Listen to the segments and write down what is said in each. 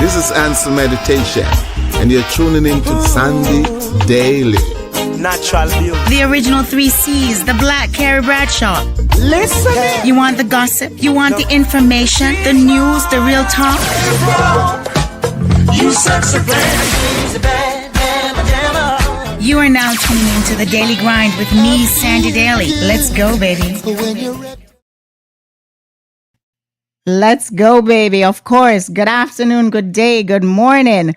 This is Answer Meditation, and you're tuning in to Sandy Daily. Natural beauty. The original 3Cs, the Black Carrie Bradshaw. Listen. You want the gossip? You want the information? The news? The real talk? You sexy You are now tuning into the Daily Grind with me, Sandy Daly. Let's go, baby. Let's go, baby. Of course. Good afternoon, good day, good morning.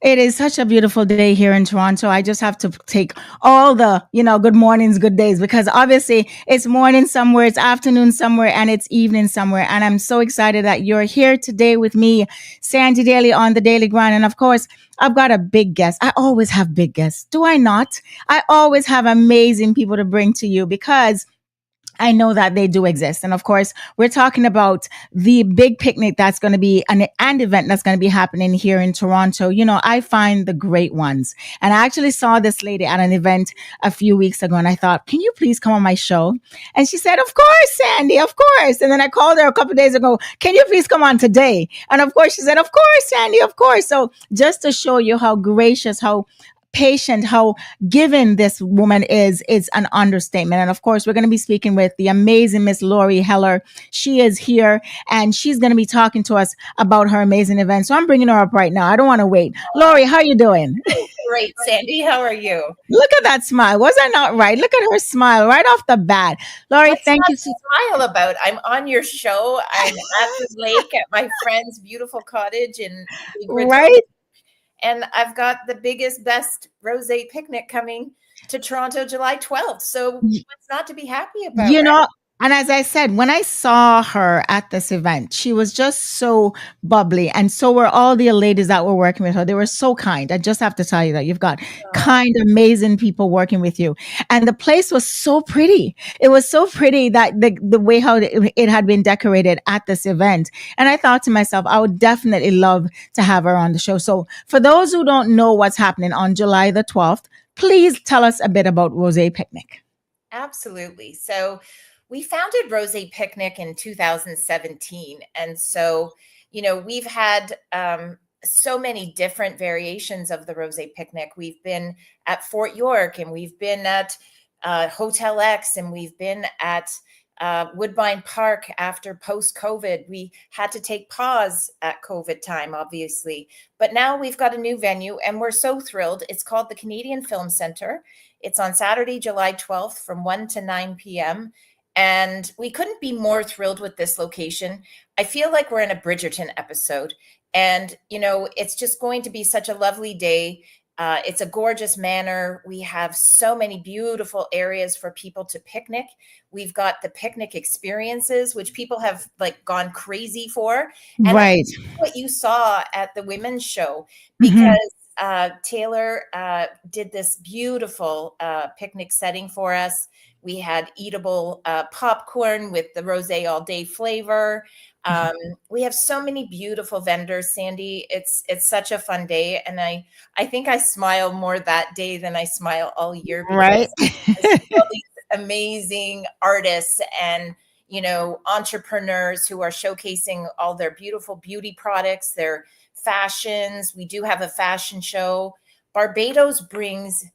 It is such a beautiful day here in Toronto. I just have to take all the, good mornings, good days, because obviously it's morning somewhere, it's afternoon somewhere, and it's evening somewhere. And I'm so excited that you're here today with me, Sandy Daly, on the Daily Grind. And of course, I've got a big guest. I always have big guests. Do I not? I always have amazing people to bring to you because I know that they do exist. And of course, we're talking about the big picnic that's going to be an event that's going to be happening here in Toronto. I find the great ones. And I actually saw this lady at an event a few weeks ago and I thought, can you please come on my show? And she said, of course, Sandy, of course. And then I called her a couple of days ago, can you please come on today? And of course, she said, of course, Sandy, of course. So just to show you how gracious, how patient, how giving this woman is an understatement. And of course, we're going to be speaking with the amazing Miss Lori Heller. She is here and she's going to be talking to us about her amazing event. So I'm bringing her up right now. I don't want to wait. Lori, how you doing? Great, Sandy. How are you? Look at that smile. Was I not right? Look at her smile right off the bat. Lori, What's thank not you. to smile about? I'm on your show. I'm at the lake at my friend's beautiful cottage in Right? And I've got the biggest, best rosé picnic coming to Toronto July 12th. So what's not to be happy about? Right? And as I said, when I saw her at this event, she was just so bubbly. And so were all the ladies that were working with her. They were so kind. I just have to tell you that you've got kind, amazing people working with you. And the place was so pretty. It was so pretty that the way how it had been decorated at this event. And I thought to myself, I would definitely love to have her on the show. So for those who don't know what's happening on July the 12th, please tell us a bit about Rosé Picnic. Absolutely. So we founded Rosé Picnic in 2017. And so, we've had so many different variations of the Rosé Picnic. We've been at Fort York and we've been at Hotel X and we've been at Woodbine Park after post-COVID. We had to take pause at COVID time, obviously. But now we've got a new venue and we're so thrilled. It's called the Canadian Film Centre. It's on Saturday, July 12th from 1 to 9 p.m. And we couldn't be more thrilled with this location. I feel like we're in a Bridgerton episode. And, it's just going to be such a lovely day. It's a gorgeous manor. We have so many beautiful areas for people to picnic. We've got the picnic experiences, which people have gone crazy for. And Right. that's what you saw at the women's show, because Taylor did this beautiful picnic setting for us. We had eatable popcorn with the rosé all day flavor. We have so many beautiful vendors, Sandy. It's such a fun day. And I think I smile more that day than I smile all year. Right. I see all these amazing artists and, entrepreneurs who are showcasing all their beautiful beauty products, their fashions. We do have a fashion show. Barbados brings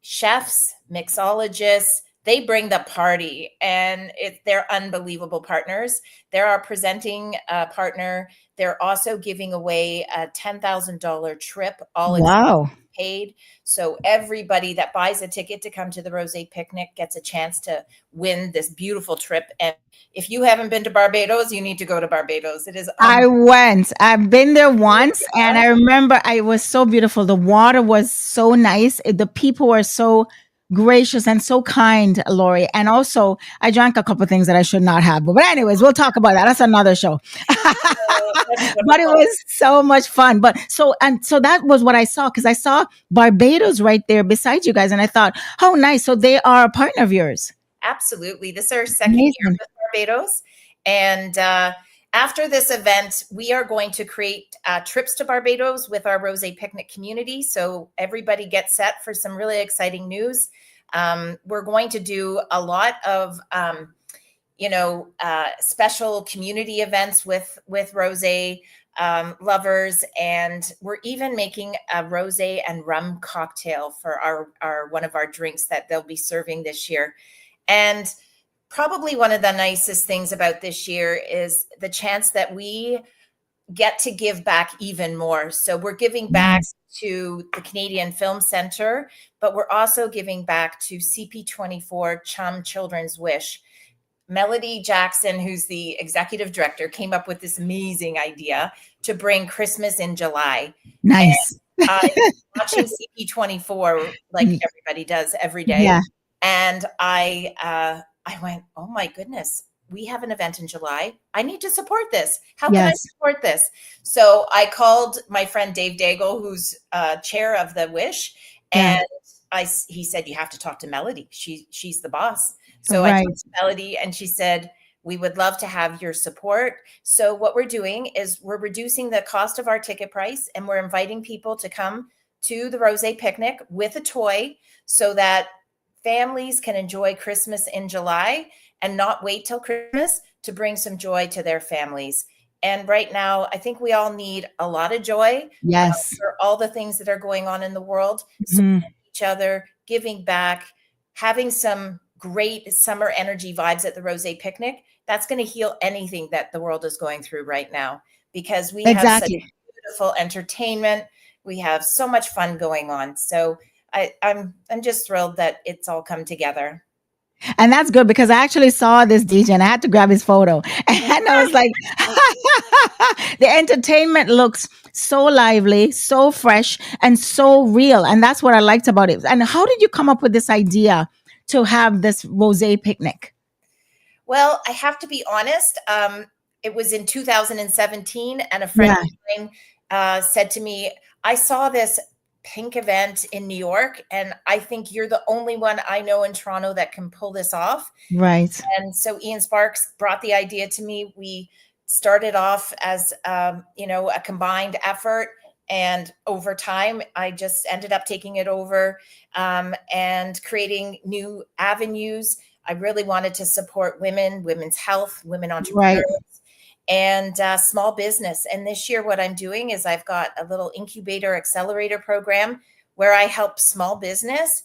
chefs, mixologists. They bring the party, and they're unbelievable partners. They're our presenting partner. They're also giving away a $10,000 trip, all Wow. paid. So everybody that buys a ticket to come to the Rosé Picnic gets a chance to win this beautiful trip. And if you haven't been to Barbados, you need to go to Barbados. It is. I went. I've been there once, and I remember it was so beautiful. The water was so nice. The people were so gracious and so kind, Lori. And also, I drank a couple of things that I should not have. But anyways, we'll talk about that. That's another show. But it was so much fun. So that was what I saw, because I saw Barbados right there beside you guys, and I thought, oh, nice. So they are a partner of yours. Absolutely. This is our second year with Barbados. And after this event, we are going to create trips to Barbados with our Rosé Picnic community. So everybody gets set for some really exciting news. We're going to do a lot of, special community events with Rosé. lovers, and we're even making a rosé and rum cocktail for our one of our drinks that they'll be serving this year. And probably one of the nicest things about this year is the chance that we get to give back even more. So we're giving back to the Canadian Film Centre, but we're also giving back to CP24 Chum Children's Wish. Melody Jackson, who's the executive director, came up with this amazing idea to bring Christmas in July. Nice. Watching CP24 like everybody does every day. Yeah. And I went, oh my goodness, we have an event in July. I need to support this. How can I support this? So I called my friend Dave Daigle, who's chair of the Wish, and he said, you have to talk to Melody. She's the boss. So I talked to Melody, and she said, we would love to have your support. So what we're doing is we're reducing the cost of our ticket price, and we're inviting people to come to the Rosé Picnic with a toy so that families can enjoy Christmas in July and not wait till Christmas to bring some joy to their families. And right now, I think we all need a lot of joy. Yes. For all the things that are going on in the world, supporting each other, giving back, having some great summer energy vibes at the Rosé Picnic. That's going to heal anything that the world is going through right now, because we have such beautiful entertainment. We have so much fun going on. So I'm just thrilled that it's all come together. And that's good, because I actually saw this DJ and I had to grab his photo. And I was like, the entertainment looks so lively, so fresh, and so real. And that's what I liked about it. And how did you come up with this idea to have this Rosé Picnic? Well, I have to be honest. It was in 2017, and a friend of mine said to me, I saw this pink event in New York, and I think you're the only one I know in Toronto that can pull this off. Right. And so Ian Sparks brought the idea to me. We started off as, a combined effort. And over time, I just ended up taking it over and creating new avenues. I really wanted to support women, women's health, women entrepreneurs, and small business. And this year, what I'm doing is I've got a little incubator accelerator program where I help small business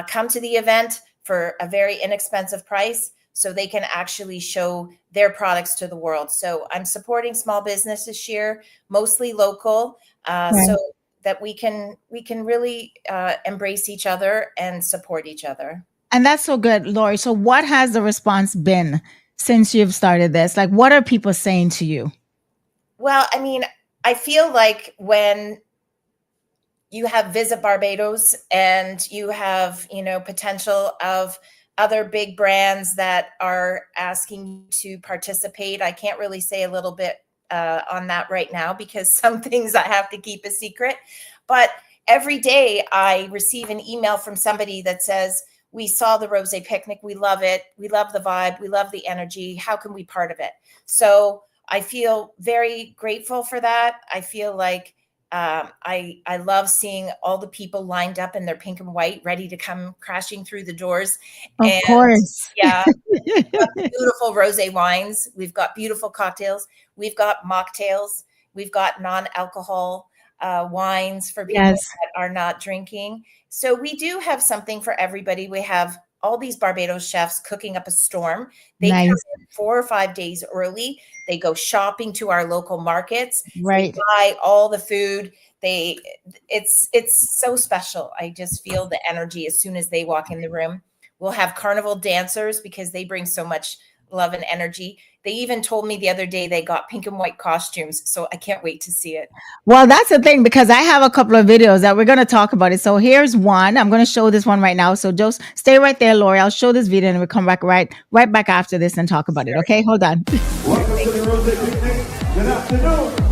come to the event for a very inexpensive price so they can actually show their products to the world. So I'm supporting small business this year, mostly local, so that we can really embrace each other and support each other. And that's so good, Lori. So what has the response been since you've started this? Like, what are people saying to you? Well, I mean, I feel like when you have Visit Barbados and you have, potential of other big brands that are asking you to participate, I can't really say a little bit on that right now because some things I have to keep a secret. But every day I receive an email from somebody that says, we saw the Rosé Picnic. We love it. We love the vibe. We love the energy. How can we be part of it? So I feel very grateful for that. I feel like I love seeing all the people lined up in their pink and white, ready to come crashing through the doors. Of course. Yeah. Beautiful rosé wines. We've got beautiful cocktails. We've got mocktails. We've got non-alcohol wines for people that are not drinking. So we do have something for everybody. We have all these Barbados chefs cooking up a storm. They come in 4 or 5 days early. They go shopping to our local markets. Right. They buy all the food. It's so special. I just feel the energy as soon as they walk in the room. We'll have carnival dancers because they bring so much love and energy. They even told me the other day they got pink and white costumes. So I can't wait to see it. Well, that's the thing, because I have a couple of videos that we're going to talk about it. So here's one. I'm going to show this one right now. So just stay right there, Lori. I'll show this video and we'll come back right back after this and talk about it. Okay, hold on. Welcome to the Rosé Picnic. Good afternoon.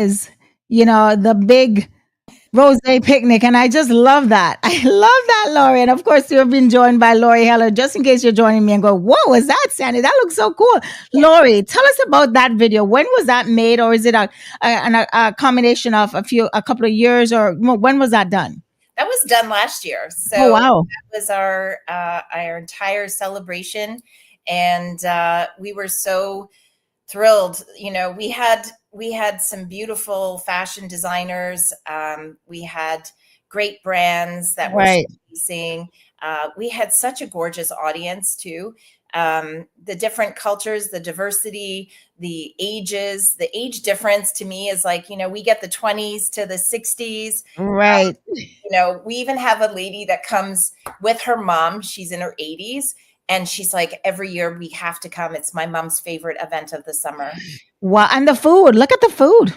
is, the big Rose picnic. And I just love that. I love that, Lori. And of course, you've been joined by Lori Heller, just in case you're joining me and go, whoa, is that Sandy? That looks so cool. Lori, tell us about that video. When was that made? Or is it a combination of a couple of years, or when was that done? That was done last year. So Oh, wow. that was our entire celebration. And we were so thrilled. We had some beautiful fashion designers. We had great brands that were showcasing. We had such a gorgeous audience too. The different cultures, the diversity, the ages, the age difference to me is like, we get the 20s to the 60s. Right. We even have a lady that comes with her mom. She's in her 80s. And she's like, every year we have to come. It's my mom's favorite event of the summer. Wow. And the food. Look at the food.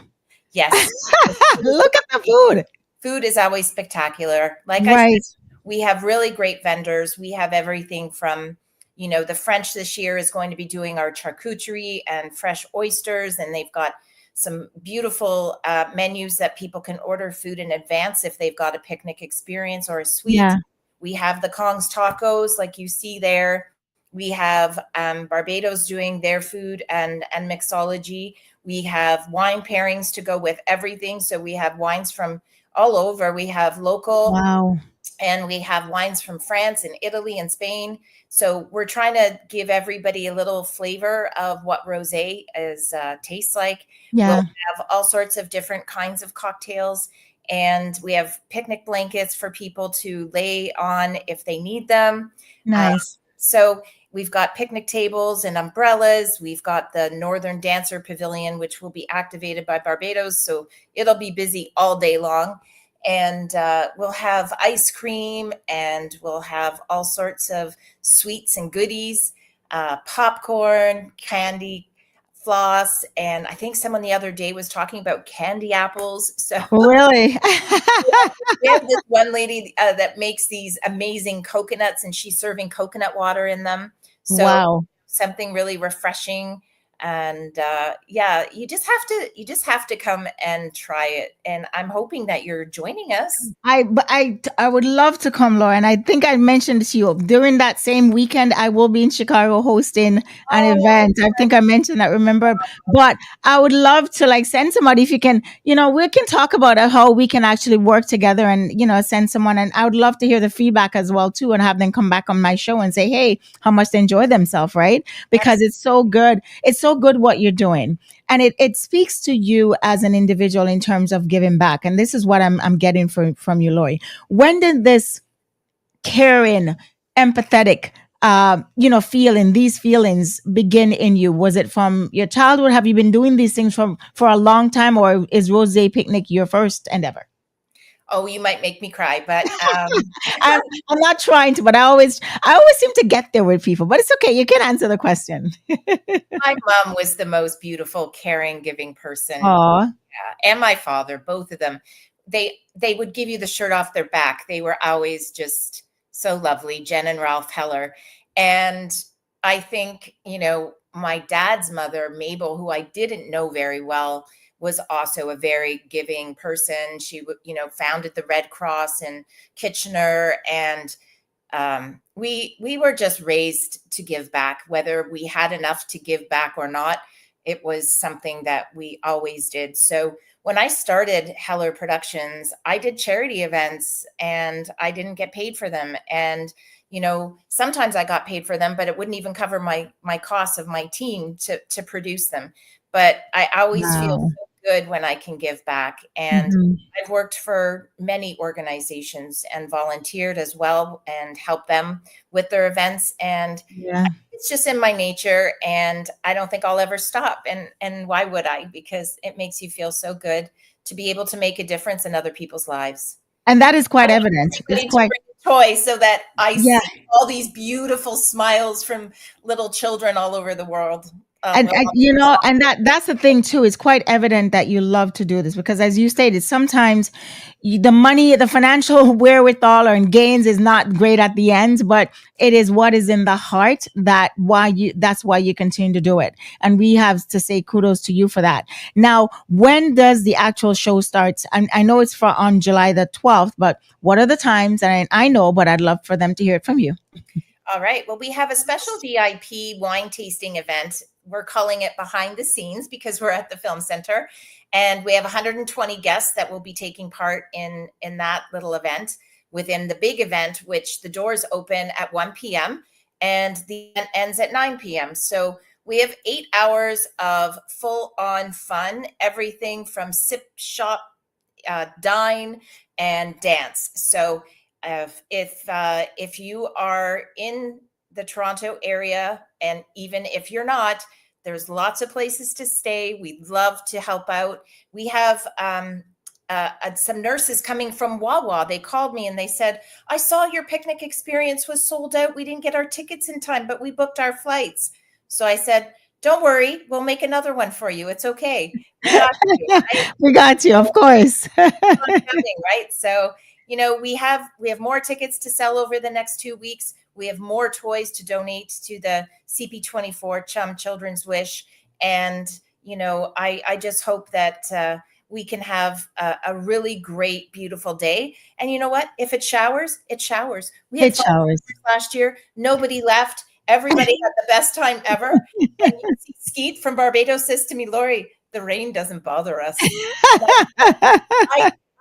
Yes. Look at the food. Food is always spectacular. Like I said, we have really great vendors. We have everything from, the French this year is going to be doing our charcuterie and fresh oysters. And they've got some beautiful menus that people can order food in advance if they've got a picnic experience or a suite. Yeah. We have the Kong's Tacos, like you see there. We have Barbados doing their food and mixology. We have wine pairings to go with everything. So we have wines from all over. We have local. Wow. And we have wines from France and Italy and Spain. So we're trying to give everybody a little flavor of what rosé tastes like. Yeah. We'll have all sorts of different kinds of cocktails. And we have picnic blankets for people to lay on if they need them. Nice. So we've got picnic tables and umbrellas. We've got the Northern Dancer Pavilion, which will be activated by Barbados. So it'll be busy all day long. And we'll have ice cream, and we'll have all sorts of sweets and goodies, popcorn, candy, floss, and I think someone the other day was talking about candy apples. So really, we have this one lady that makes these amazing coconuts, and she's serving coconut water in them. So wow, something really refreshing. And you just have to come and try it. And I'm hoping that you're joining us. I would love to come, Laura. And I think I mentioned to you during that same weekend, I will be in Chicago hosting an event. I think I mentioned that, remember? But I would love to send somebody, if you can, we can talk about how we can actually work together and, send someone. And I would love to hear the feedback as well too, and have them come back on my show and say, hey, how much they enjoy themselves, right? Because it's so good. It's so good what you're doing. And it speaks to you as an individual in terms of giving back. And this is what I'm getting from you, Lori. When did this caring, empathetic, these feelings begin in you? Was it from your childhood? Have you been doing these things for a long time, or is Rosé Picnic your first endeavor? Oh, you might make me cry, but I'm not trying to, but I always seem to get there with people, but it's okay. You can answer the question. My mom was the most beautiful, caring, giving person. Aww. Yeah. And my father, both of them, they would give you the shirt off their back. They were always just so lovely, Jen and Ralph Heller. And I think, my dad's mother, Mabel, who I didn't know very well, was also a very giving person. She, founded the Red Cross in Kitchener, and we were just raised to give back, whether we had enough to give back or not. It was something that we always did. So when I started Heller Productions, I did charity events, and I didn't get paid for them. And sometimes I got paid for them, but it wouldn't even cover my costs of my team to produce them. But I always feel so good when I can give back. And I've worked for many organizations and volunteered as well and helped them with their events. And it's just in my nature, and I don't think I'll ever stop. And why would I? Because it makes you feel so good to be able to make a difference in other people's lives. And that is quite evident. It's quite toy so that I see all these beautiful smiles from little children all over the world. And you know, and that's the thing too. It's quite evident that you love to do this because, as you stated, sometimes the money, the financial wherewithal or gains is not great at the end, but it is what is in the heart that's why you continue to do it. And we have to say kudos to you for that. Now, when does the actual show start? I know it's on July the 12th, but what are the times? And I know, but I'd love for them to hear it from you. All right. Well, we have a special VIP wine tasting event. We're calling it Behind the Scenes because we're at the Film Center. And we have 120 guests that will be taking part in that little event within the big event, which the doors open at 1 p.m. and the event ends at 9 p.m. So we have 8 hours of full-on fun, everything from sip, shop, dine, and dance. So if you are in the Toronto area, and even if you're not, there's lots of places to stay. We'd love to help out. We have some nurses coming from Wawa. They called me and they said, I saw your picnic experience was sold out. We didn't get our tickets in time, but we booked our flights. So I said, don't worry, we'll make another one for you. It's okay. We got you, right? We got you, of course. Right? So, you know, we have more tickets to sell over the next 2 weeks. We have more toys to donate to the CP24 Chum Children's Wish. And, you know, I just hope that we can have a really great, beautiful day. And you know what? If it showers, it showers. We had showers last year. Nobody left. Everybody had the best time ever. And you see Skeet from Barbados says to me, Lori, the rain doesn't bother us.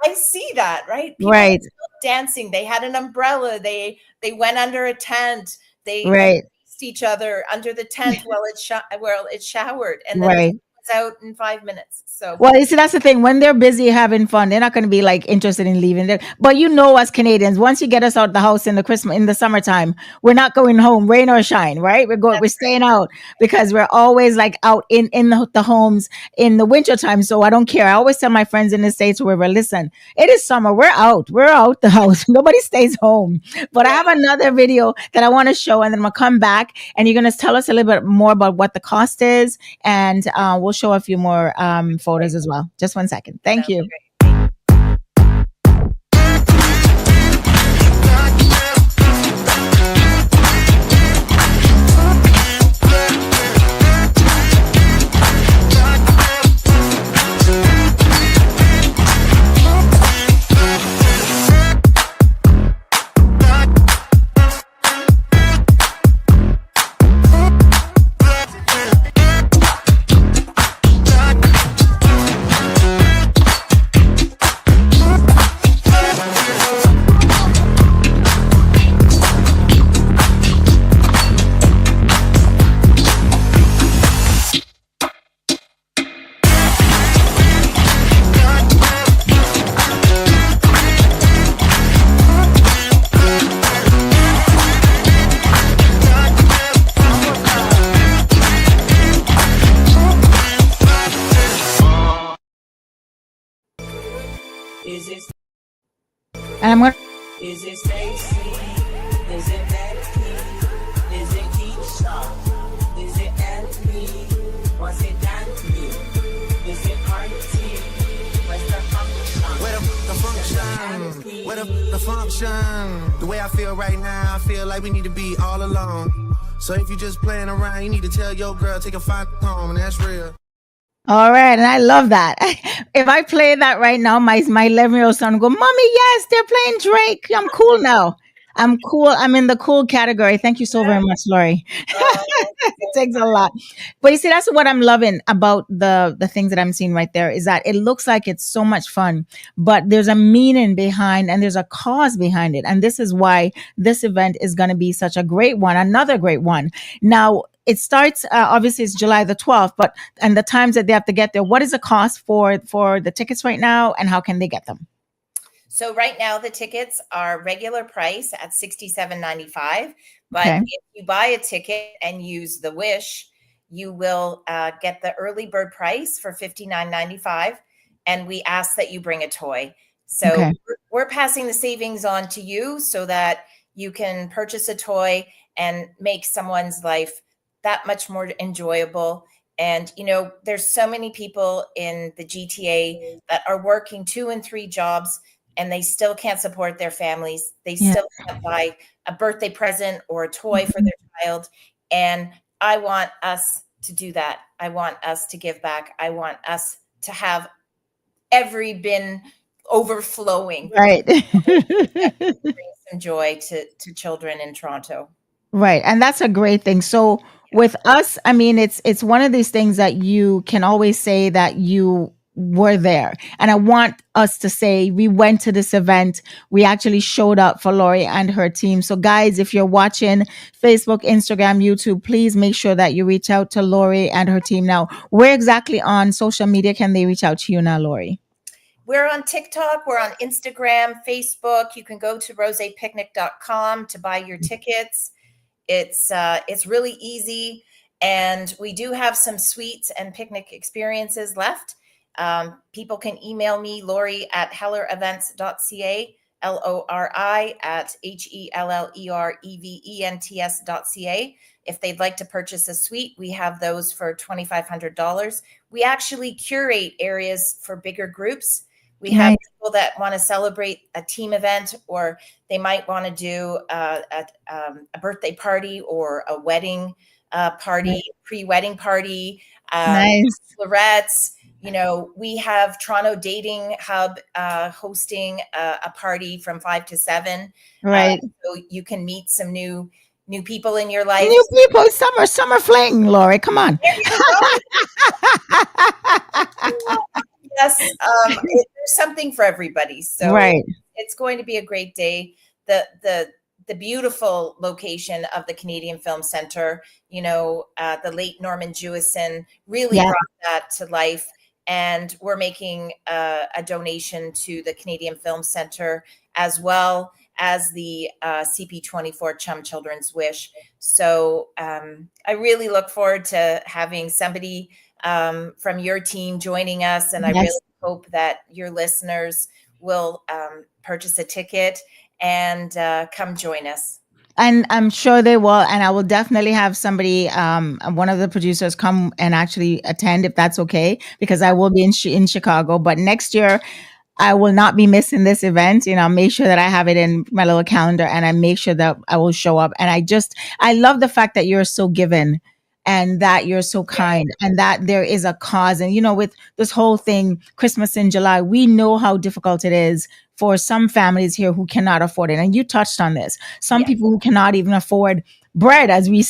I see that, right? People right. Dancing. They had an umbrella. They went under a tent. They faced each other under the tent while it showered. And then it was out in 5 minutes. So well, you see, that's the thing. When they're busy having fun, they're not going to be like interested in leaving there. But you know, as Canadians, once you get us out the house in the summertime, we're not going home, rain or shine, right? We're staying out because we're always like out in the homes in the wintertime. So I don't care. I always tell my friends in the States, wherever, listen, it is summer. We're out the house. Nobody stays home. But I have another video that I want to show, and then I'm gonna come back and you're going to tell us a little bit more about what the cost is, and we'll show a few more photos as well. Just 1 second. Thank you. And I'm going to... Is it Stacy? Is it Becky? Is it Keisha? Is it Ellie? Was it Danny? Is it Artie? Where's the function? Where the function? Where the function? The way I feel right now, I feel like we need to be all alone. So if you just playing around, you need to tell your girl, take a fine home, and that's real. All right. And I love that. If I play that right now, my 11-year-old son will go, Mommy, yes, they're playing Drake. I'm cool now. I'm cool. I'm in the cool category. Thank you so very much, Lori. It takes a lot. But you see, that's what I'm loving about the things that I'm seeing right there is that it looks like it's so much fun, but there's a meaning behind and there's a cause behind it. And this is why this event is going to be such a great one, another great one. Now, it starts, obviously, it's July the 12th, and the times that they have to get there, what is the cost for the tickets right now, and how can they get them? So right now, the tickets are regular price at $67.95. But if you buy a ticket and use the Wish, you will get the early bird price for $59.95. And we ask that you bring a toy. So we're passing the savings on to you so that you can purchase a toy and make someone's life that much more enjoyable. And, there's so many people in the GTA that are working 2 and 3 jobs, and they still can't support their families. They Yeah. still can't buy a birthday present or a toy for their child. And I want us to do that. I want us to give back. I want us to have every bin overflowing, Right. bring some joy to children in Toronto. Right. And that's a great thing. So with us, I mean, it's one of these things that you can always say that you were there. And I want us to say we went to this event. We actually showed up for Lori and her team. So guys, if you're watching Facebook, Instagram, YouTube, please make sure that you reach out to Lori and her team. Now, where exactly on social media can they reach out to you now, Lori? We're on TikTok, we're on Instagram, Facebook. You can go to rosepicnic.com to buy your tickets. It's really easy, and we do have some suites and picnic experiences left. People can email me, Lori at hellerevents.ca, LORI at HELLEREVENTS.ca. If they'd like to purchase a suite, we have those for $2,500. We actually curate areas for bigger groups. We have Nice. people that want to celebrate a team event, or they might want to do a birthday party or a wedding party, pre-wedding party, Nice. bachelorettes. We have Toronto Dating Hub hosting a party from 5 to 7. Right. So you can meet some new people in your life. New people, summer fling, Lori. Come on. Yes, there's something for everybody. So Right. it's going to be a great day. The beautiful location of the Canadian Film Centre, the late Norman Jewison really Yeah. brought that to life. And we're making a donation to the Canadian Film Centre, as well as the CP24 Chum Children's Wish. So I really look forward to having somebody from your team joining us. And I Yes. really hope that your listeners will purchase a ticket and come join us. And I'm sure they will. And I will definitely have somebody, one of the producers, come and actually attend if that's okay, because I will be in Chicago. But next year, I will not be missing this event. Make sure that I have it in my little calendar, and I make sure that I will show up. And I love the fact that you're so given, and that you're so kind, and that there is a cause. And, with this whole thing, Christmas in July, we know how difficult it is for some families here who cannot afford it. And you touched on this. Some Yes. people who cannot even afford bread, as we're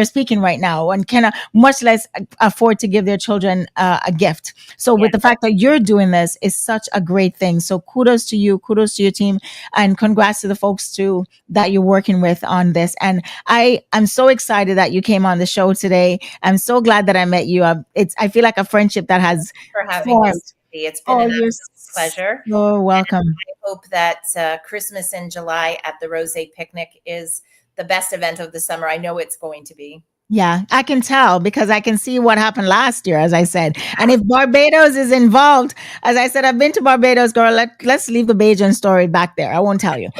speaking right now, and cannot, much less afford to give their children a gift. So with the fact that you're doing this is such a great thing. So kudos to you, kudos to your team, and congrats to the folks too that you're working with on this. And I'm so excited that you came on the show today. I'm so glad that I met you. I feel like a friendship that has For having formed. us. It's been an You're absolute pleasure. so welcome. I hope that Christmas in July at the Rose Picnic is the best event of the summer. I know it's going to be. Yeah, I can tell because I can see what happened last year, as I said. And if Barbados is involved, as I said, I've been to Barbados, girl. Let's leave the Bajan story back there. I won't tell you.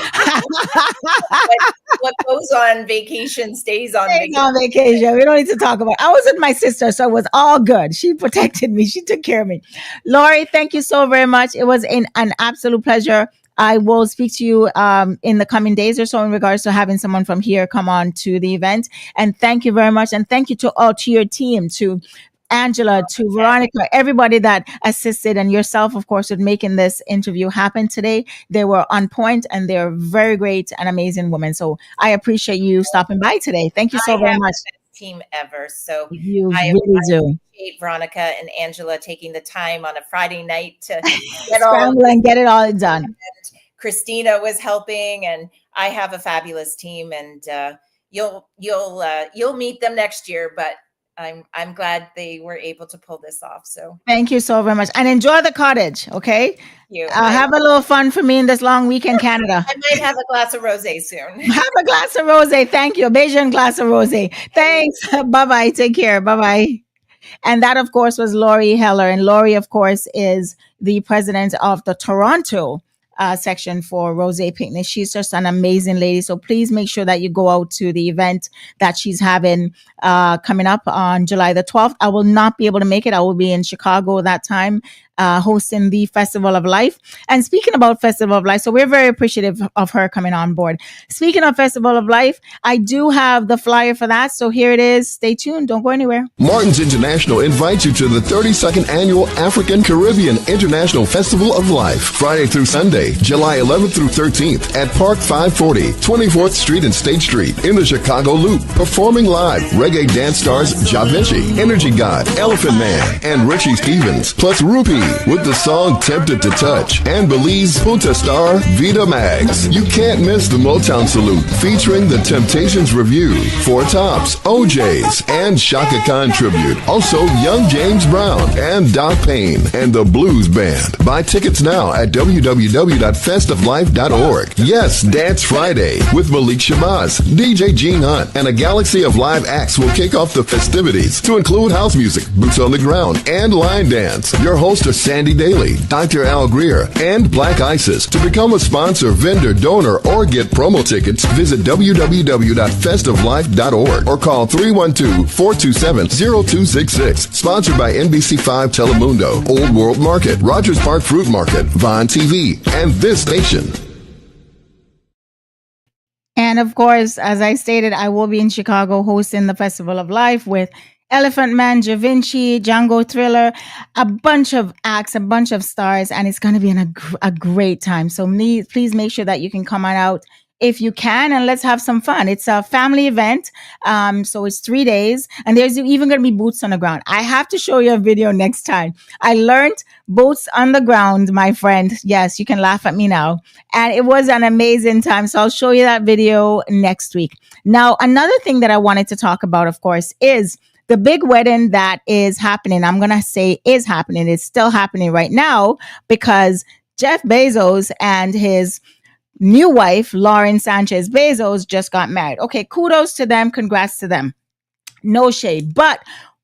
What goes on vacation stays on Staying vacation. on vacation. We don't need to talk about it. I was with my sister, so it was all good. She protected me. She took care of me. Lori, thank you so very much. It was an absolute pleasure. I will speak to you in the coming days or so in regards to having someone from here come on to the event. And thank you very much. And thank you to your team, to Angela, to Veronica, everybody that assisted, and yourself, of course, with making this interview happen today. They were on point, and they're very great and amazing women. So I appreciate you stopping by today. Thank you so very much. The best team ever. So You I really do. appreciate Veronica and Angela taking the time on a Friday night to get Scramble and get it all done. Christina was helping, and I have a fabulous team, and you'll meet them next year, but I'm glad they were able to pull this off. So Thank you so very much, and enjoy the cottage. Okay, you have a little fun for me in this long week in Canada. I might have a glass of rosé soon. Have a glass of rosé. Thank you, a Bajan glass of rosé. Thanks. Bye bye. Take care. Bye bye. And that, of course, was Lori Heller, and Lori, of course, is the president of the Toronto section for Rose Picnic. She's just an amazing lady. So please make sure that you go out to the event that she's having coming up on July the 12th. I will not be able to make it. I will be in Chicago that time, hosting the Festival of Life. And speaking about Festival of Life, so we're very appreciative of her coming on board. Speaking of Festival of Life, I do have the flyer for that. So here it is. Stay tuned. Don't go anywhere. Martin's International invites you to the 32nd Annual African Caribbean International Festival of Life, Friday through Sunday, July 11th through 13th at Park 540, 24th Street and State Street in the Chicago Loop. Performing live, reggae dance stars Ja Vinci, Energy God, Elephant Man, and Richie Stevens, plus Rupee with the song Tempted to Touch, and Belize Punta star Vita Mags. You can't miss the Motown Salute featuring the Temptations Review, Four Tops, OJs, and Shaka Khan Tribute. Also, Young James Brown and Doc Payne and the Blues Band. Buy tickets now at www.festoflife.org. Yes, Dance Friday with Malik Shabazz, DJ Gene Hunt, and a galaxy of live acts will kick off the festivities to include house music, boots on the ground, and line dance. Your hosts are Sandy Daly, Dr. Al Greer, and Black Isis. To become a sponsor, vendor, donor, or get promo tickets, visit www.festoflife.org or call 312-427-0266. Sponsored by NBC5 Telemundo, Old World Market, Rogers Park Fruit Market, Vine TV, and this station. And of course, as I stated, I will be in Chicago hosting the Festival of Life with Elephant Man, Ja Vinci, Django Thriller, a bunch of acts, a bunch of stars, and it's going to be a great time. So please make sure that you can come on out if you can, and let's have some fun. It's a family event. So it's 3 days, and there's even going to be boots on the ground. I have to show you a video next time. I learned boots on the ground, my friend. Yes, you can laugh at me now. And it was an amazing time. So I'll show you that video next week. Now, another thing that I wanted to talk about, of course, is the big wedding that is happening. I'm going to say is happening. It's still happening right now because Jeff Bezos and his new wife, Lauren Sanchez Bezos, just got married. Okay, kudos to them. Congrats to them. No shade. But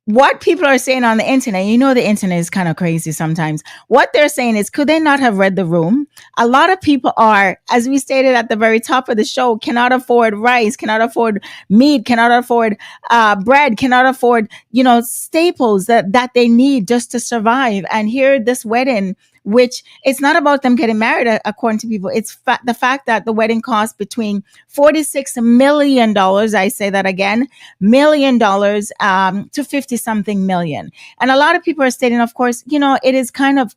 what people are saying on the internet, you know, the internet is kind of crazy sometimes. What they're saying is, could they not have read the room? A lot of people are, as we stated at the very top of the show, cannot afford rice, cannot afford meat, cannot afford bread, cannot afford, staples that they need just to survive. And here, this wedding, which it's not about them getting married, according to people. It's the fact that the wedding cost between $46 million, I say that again, $1 million to 50-something million. And a lot of people are stating, of course, it is kind of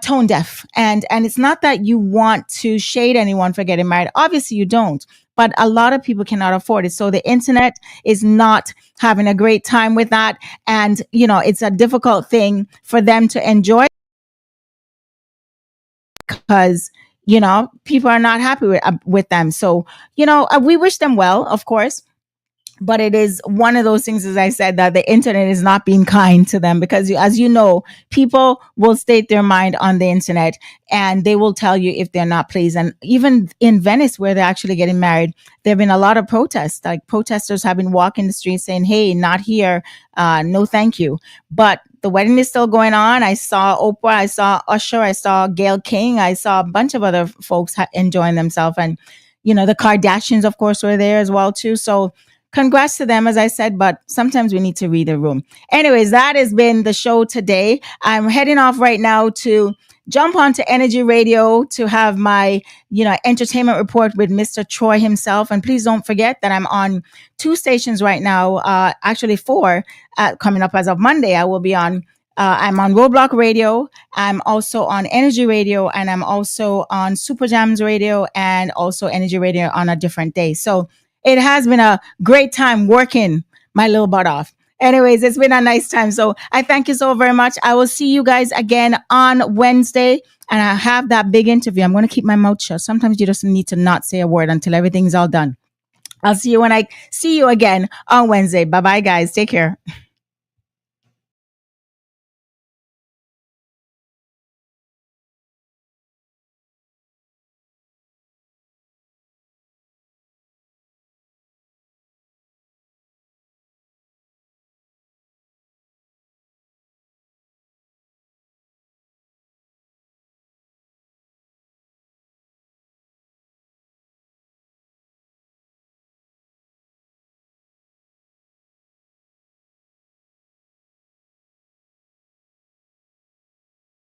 tone deaf. And it's not that you want to shade anyone for getting married. Obviously, you don't. But a lot of people cannot afford it. So the internet is not having a great time with that. And, it's a difficult thing for them to enjoy, because people are not happy with them. So we wish them well, of course, but it is one of those things, as I said, that the internet is not being kind to them, because as you know, people will state their mind on the internet and they will tell you if they're not pleased. And even in Venice, where they're actually getting married, there have been a lot of protests. Like, protesters have been walking the streets saying, hey, not here, no thank you. But the wedding is still going on. I saw Oprah, I saw Usher, I saw Gayle King, I saw a bunch of other folks enjoying themselves. And, the Kardashians, of course, were there as well, too. So congrats to them, as I said, but sometimes we need to read the room. Anyways, that has been the show today. I'm heading off right now to jump onto Energy Radio to have my, entertainment report with Mr. Troy himself. And please don't forget that I'm on 2 stations right now, actually 4, coming up as of Monday. I will be on, I'm on Roadblock Radio. I'm also on Energy Radio, and I'm also on Super Jams Radio, and also Energy Radio on a different day. So it has been a great time working my little butt off. Anyways, it's been a nice time. So I thank you so very much. I will see you guys again on Wednesday. And I have that big interview. I'm going to keep my mouth shut. Sometimes you just need to not say a word until everything's all done. I'll see you when I see you again on Wednesday. Bye-bye, guys. Take care.